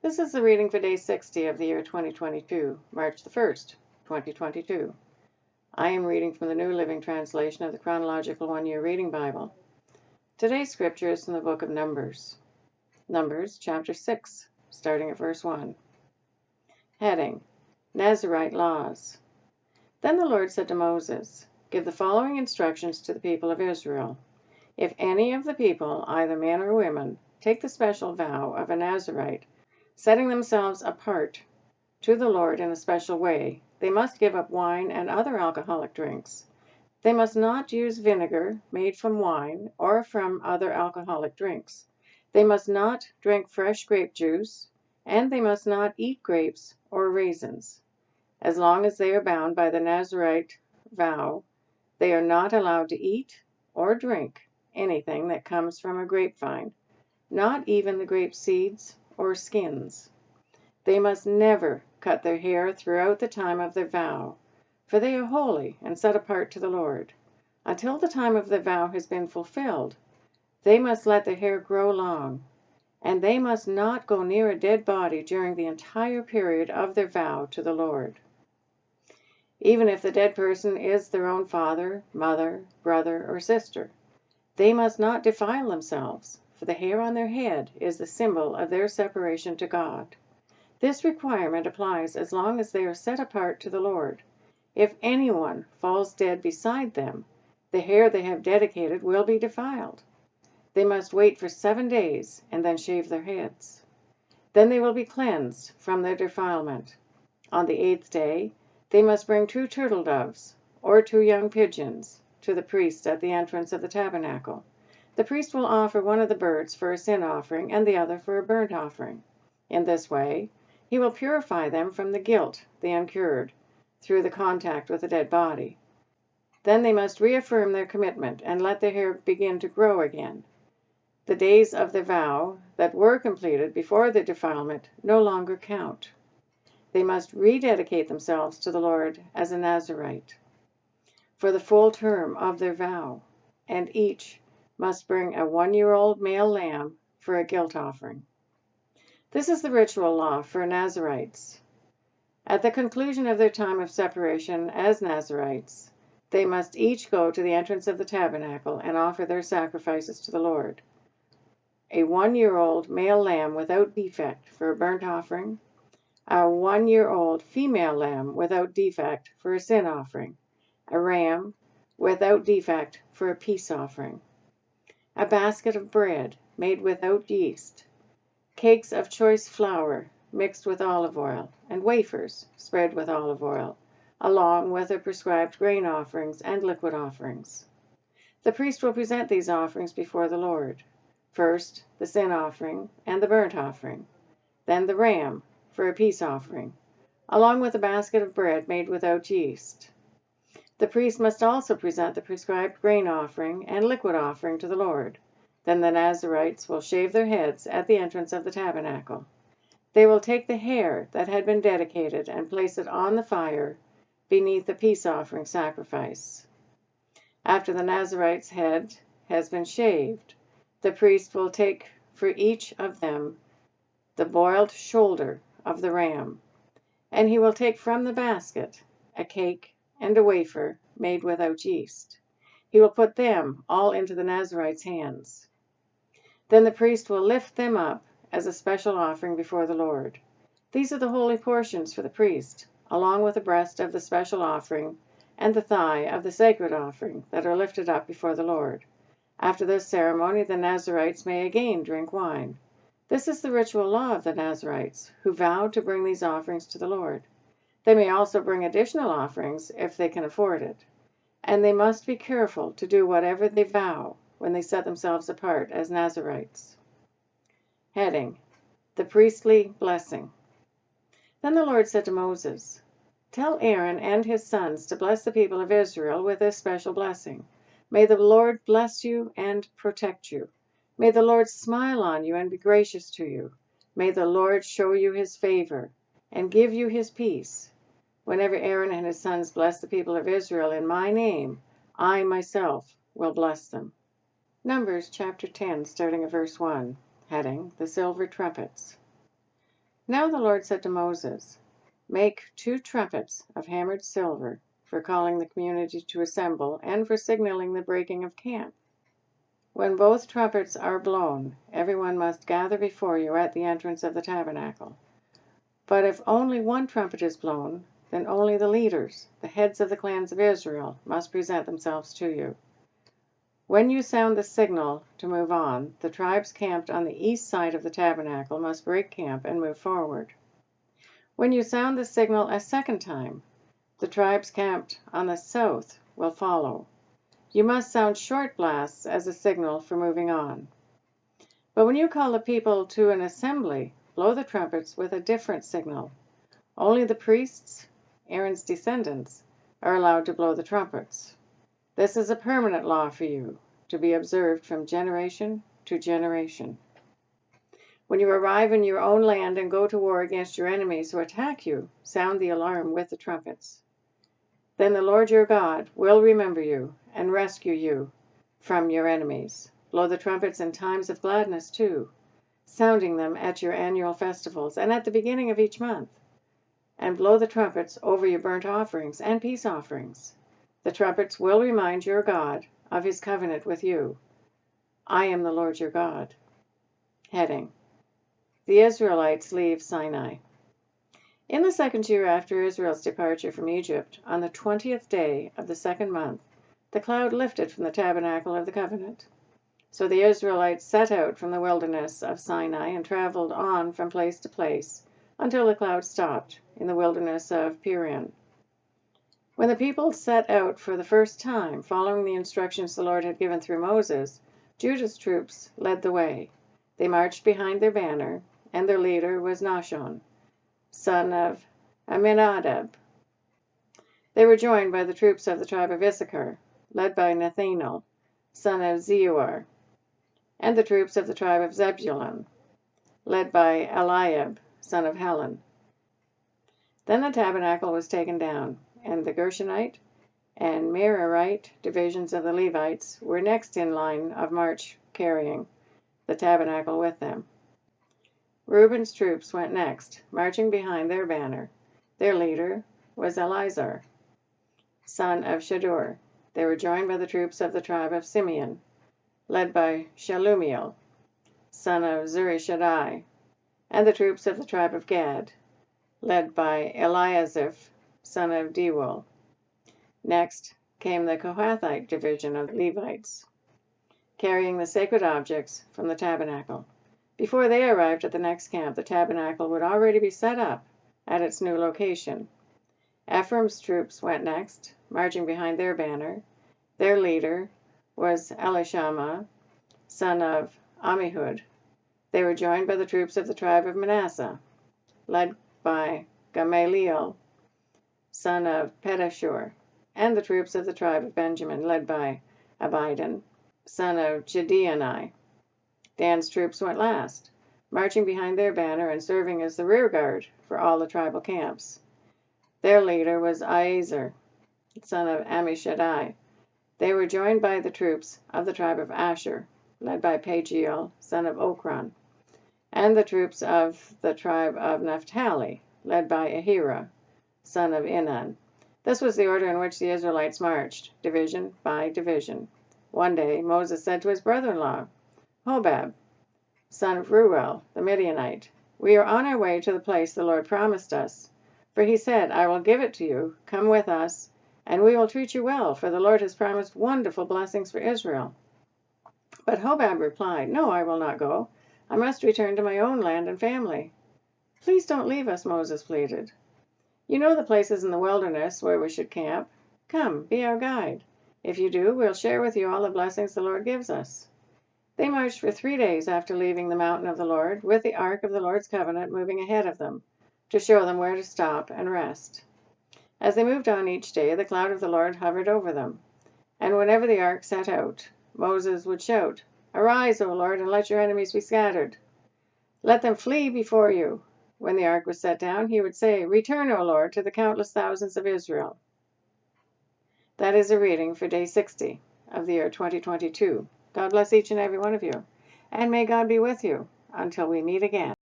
This is the reading for day 60 of the year 2022, March the 1st, 2022. I am reading from the New Living Translation of the Chronological One-Year Reading Bible. Today's scripture is from the book of Numbers. Numbers chapter 6, starting at verse 1. Heading: Nazirite Laws. Then the Lord said to Moses, "Give the following instructions to the people of Israel. If any of the people, either men or women, take the special vow of a Nazirite, setting themselves apart to the Lord in a special way, they must give up wine and other alcoholic drinks. They must not use vinegar made from wine or from other alcoholic drinks. They must not drink fresh grape juice, and they must not eat grapes or raisins. As long as they are bound by the Nazirite vow, they are not allowed to eat or drink anything that comes from a grapevine, not even the grape seeds or skins. They must never cut their hair throughout the time of their vow, for they are holy and set apart to the Lord. Until the time of their vow has been fulfilled, they must let their hair grow long, and they must not go near a dead body during the entire period of their vow to the Lord. Even if the dead person is their own father, mother, brother, or sister, they must not defile themselves, for the hair on their head is the symbol of their separation to God. This requirement applies as long as they are set apart to the Lord. If anyone falls dead beside them, the hair they have dedicated will be defiled. They must wait for 7 days and then shave their heads. Then they will be cleansed from their defilement. On the 8th day, they must bring 2 turtle doves or 2 young pigeons to the priest at the entrance of the tabernacle. The priest will offer one of the birds for a sin offering and the other for a burnt offering. In this way, he will purify them from the guilt they incurred through the contact with a dead body. Then they must reaffirm their commitment and let their hair begin to grow again. The days of the vow that were completed before the defilement no longer count. They must rededicate themselves to the Lord as a Nazirite for the full term of their vow, and each must bring a 1-year-old male lamb for a guilt offering. This is the ritual law for Nazirites. At the conclusion of their time of separation as Nazirites, they must each go to the entrance of the tabernacle and offer their sacrifices to the Lord. A 1-year-old male lamb without defect for a burnt offering, a 1-year-old female lamb without defect for a sin offering, a ram without defect for a peace offering, a basket of bread made without yeast, cakes of choice flour mixed with olive oil, and wafers spread with olive oil, along with the prescribed grain offerings and liquid offerings. The priest will present these offerings before the Lord. First, the sin offering and the burnt offering, then the ram for a peace offering, along with a basket of bread made without yeast. The priest must also present the prescribed grain offering and liquid offering to the Lord. Then the Nazirites will shave their heads at the entrance of the tabernacle. They will take the hair that had been dedicated and place it on the fire beneath the peace offering sacrifice. After the Nazirite's head has been shaved, the priest will take for each of them the boiled shoulder of the ram, and he will take from the basket a cake and a wafer made without yeast. He will put them all into the Nazirite's hands. Then the priest will lift them up as a special offering before the Lord. These are the holy portions for the priest, along with the breast of the special offering and the thigh of the sacred offering that are lifted up before the Lord. After this ceremony, the Nazirites may again drink wine. This is the ritual law of the Nazirites, who vow to bring these offerings to the Lord. They may also bring additional offerings if they can afford it, and they must be careful to do whatever they vow when they set themselves apart as Nazirites. Heading: The Priestly Blessing. Then the Lord said to Moses, "Tell Aaron and his sons to bless the people of Israel with this special blessing. May the Lord bless you and protect you. May the Lord smile on you and be gracious to you. May the Lord show you his favor and give you his peace. Whenever Aaron and his sons bless the people of Israel in my name, I myself will bless them." Numbers chapter 10, starting at verse 1. Heading: The Silver Trumpets. Now the Lord said to Moses, "Make 2 trumpets of hammered silver for calling the community to assemble and for signaling the breaking of camp. When both trumpets are blown, everyone must gather before you at the entrance of the tabernacle. But if only one trumpet is blown, then only the leaders, the heads of the clans of Israel, must present themselves to you. When you sound the signal to move on, the tribes camped on the east side of the tabernacle must break camp and move forward. When you sound the signal a second time, the tribes camped on the south will follow. You must sound short blasts as a signal for moving on. But when you call the people to an assembly, blow the trumpets with a different signal. Only the priests, Aaron's descendants, are allowed to blow the trumpets. This is a permanent law for you, to be observed from generation to generation. When you arrive in your own land and go to war against your enemies who attack you, sound the alarm with the trumpets. Then the Lord your God will remember you and rescue you from your enemies. Blow the trumpets in times of gladness too, sounding them at your annual festivals and at the beginning of each month. And blow the trumpets over your burnt offerings and peace offerings. The trumpets will remind your God of his covenant with you. I am the Lord your God." Heading: The Israelites leave Sinai. In the 2nd year after Israel's departure from Egypt, on the 20th day of the 2nd month, the cloud lifted from the tabernacle of the covenant. So the Israelites set out from the wilderness of Sinai and traveled on from place to place until the cloud stopped in the wilderness of Paran. When the people set out for the first time, following the instructions the Lord had given through Moses, Judah's troops led the way. They marched behind their banner, and their leader was Nahshon, son of Amminadab. They were joined by the troops of the tribe of Issachar, led by Nethanel, son of Zeuar, and the troops of the tribe of Zebulun, led by Eliab, son of Helon. Then the tabernacle was taken down, and the Gershonite and Merarite divisions of the Levites were next in line of march, carrying the tabernacle with them. Reuben's troops went next, marching behind their banner. Their leader was Eleazar, son of Shadur. They were joined by the troops of the tribe of Simeon, led by Shelumiel, son of Zurishaddai, and the troops of the tribe of Gad, led by Eliasaph, son of Dewel. Next came the Kohathite division of the Levites, carrying the sacred objects from the tabernacle. Before they arrived at the next camp, the tabernacle would already be set up at its new location. Ephraim's troops went next, marching behind their banner. Their leader was Elishama, son of Ammihud. They were joined by the troops of the tribe of Manasseh, led by Gamaliel, son of Pedashur, and the troops of the tribe of Benjamin, led by Abidan, son of Gideoni. Dan's troops went last, marching behind their banner and serving as the rear guard for all the tribal camps. Their leader was Iezer, son of Ammishaddai. They were joined by the troops of the tribe of Asher, led by Pagiel, son of Okran, and the troops of the tribe of Naphtali, led by Ahira, son of Enan. This was the order in which the Israelites marched, division by division. One day Moses said to his brother-in-law, Hobab, son of Reuel, the Midianite, "We are on our way to the place the Lord promised us. For he said, 'I will give it to you. Come with us, and we will treat you well, for the Lord has promised wonderful blessings for Israel.' But Hobab replied, 'No, I will not go. I must return to my own land and family.' 'Please don't leave us,' Moses pleaded. 'You know the places in the wilderness where we should camp. Come, be our guide. If you do, we'll share with you all the blessings the Lord gives us.' They marched for 3 days after leaving the mountain of the Lord, with the ark of the Lord's covenant moving ahead of them, to show them where to stop and rest. As they moved on each day, the cloud of the Lord hovered over them. And whenever the ark set out, Moses would shout, 'Arise, O Lord, and let your enemies be scattered. Let them flee before you.' When the ark was set down, he would say, 'Return, O Lord, to the countless thousands of Israel.'" That is a reading for day 60 of the year 2022. God bless each and every one of you, and may God be with you until we meet again.